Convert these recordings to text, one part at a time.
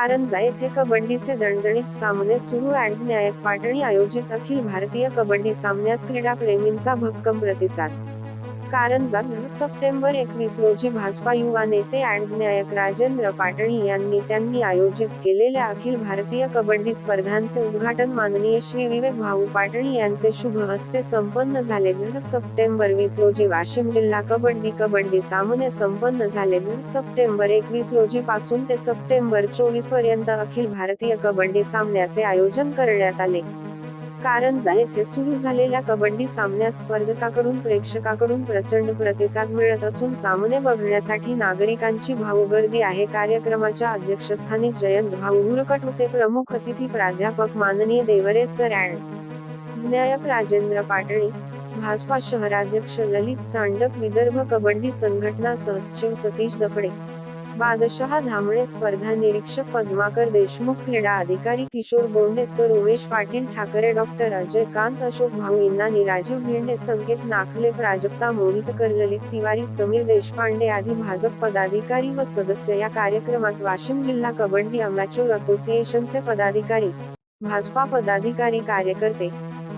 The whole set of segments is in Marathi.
कारंजा येथे कबड्डीचे दणदणीत सामने सुरू. न्यायक पाटणी आयोजित अखिल भारतीय कबड्डी सामन्यास क्रीडाप्रेमींचा भक्कम प्रतिसाद. कारंजा, 10 सप्टेंबर 21 रोजी भाजपा युवा नेते न्यायक राजेंद्र पाटणी यांनी त्यांनी आयोजित केलेल्या अखिल भारतीय कबड्डी स्पर्धांचे उद्घाटन माननीय श्री विवेक भाऊ पाटणी यांचे शुभ हस्ते संपन्न झाले. 10 सप्टेंबर 20 रोजी वाशिम जिल्हा कबड्डी सामने संपन्न झाले. 10 सप्टेंबर 21 रोजी पासून ते सप्टेंबर 24 पर्यंत अखिल भारतीय कबड्डी सामन्याचे आयोजन करण्यात आले. कारंजा येथे सुरू झालेल्या कबड्डी सामन्यास स्पर्धकांकडून प्रेक्षकांकडून प्रचंड प्रतिसाद मिळत असून सामने बघण्यासाठी नागरिकांची भाऊ गर्दी आहे. कार्यक्रमाच्या अध्यक्षस्थानी जयंत भाऊ हुरकट होते. प्रमुख अतिथी प्राध्यापक माननीय देवरे सर न्यायक राजेंद्र पाटणी, भाजपा शहराध्यक्ष ललित चांडक, विदर्भ कबड्डी संघटना सहसचिव सतीश दफडे, बादशहा धामणे, स्पर्धा निरीक्षक पद्माकर देशमुख, क्रीडा अधिकारी किशोर बोंडे सर, उमेश पाटील ठाकरे, डॉक्टर अजय कांत, अशोक भाऊ इन्नानी, राजीव भेंडे, संकेत नाखले, प्राजक्ता मोहितकर, ललित तिवारी, समीर देशपांडे आदी भाजप पदाधिकारी व सदस्य या कार्यक्रमात वाशिम जिल्हा कबड्डी अमॅच्योर असोसिएशनचे पदाधिकारी, भाजपा पदाधिकारी, कार्यकर्ते,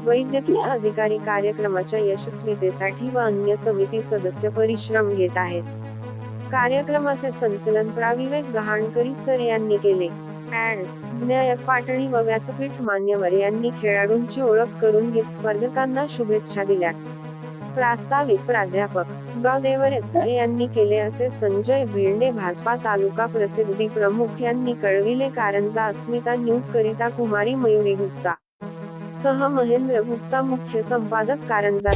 वैद्यकीय अधिकारी कार्यक्रमाच्या यशस्वीतेसाठी व अन्य समिती सदस्य परिश्रम घेत आहेत. कार्यक्रमाचे संचलन विवेक गहाणकरी सर यांनी केले. न्यायक पाटणी व व्यासपीठ मान्यवर यांनी खेळाडूंची ओळख करून घेत स्पर्धकांना शुभेच्छा दिल्या. प्रास्ताविक प्राध्यापक डॉ. देवरे सर यांनी केले असे संजय भेंडे, भाजपा तालुका प्रसिद्धी प्रमुख यांनी कळविले. कारंजा अस्मिता न्यूज करिता कुमारी मयुरी गुप्ता सह महेंद्र गुप्ता, मुख्य संपादक कारंजा.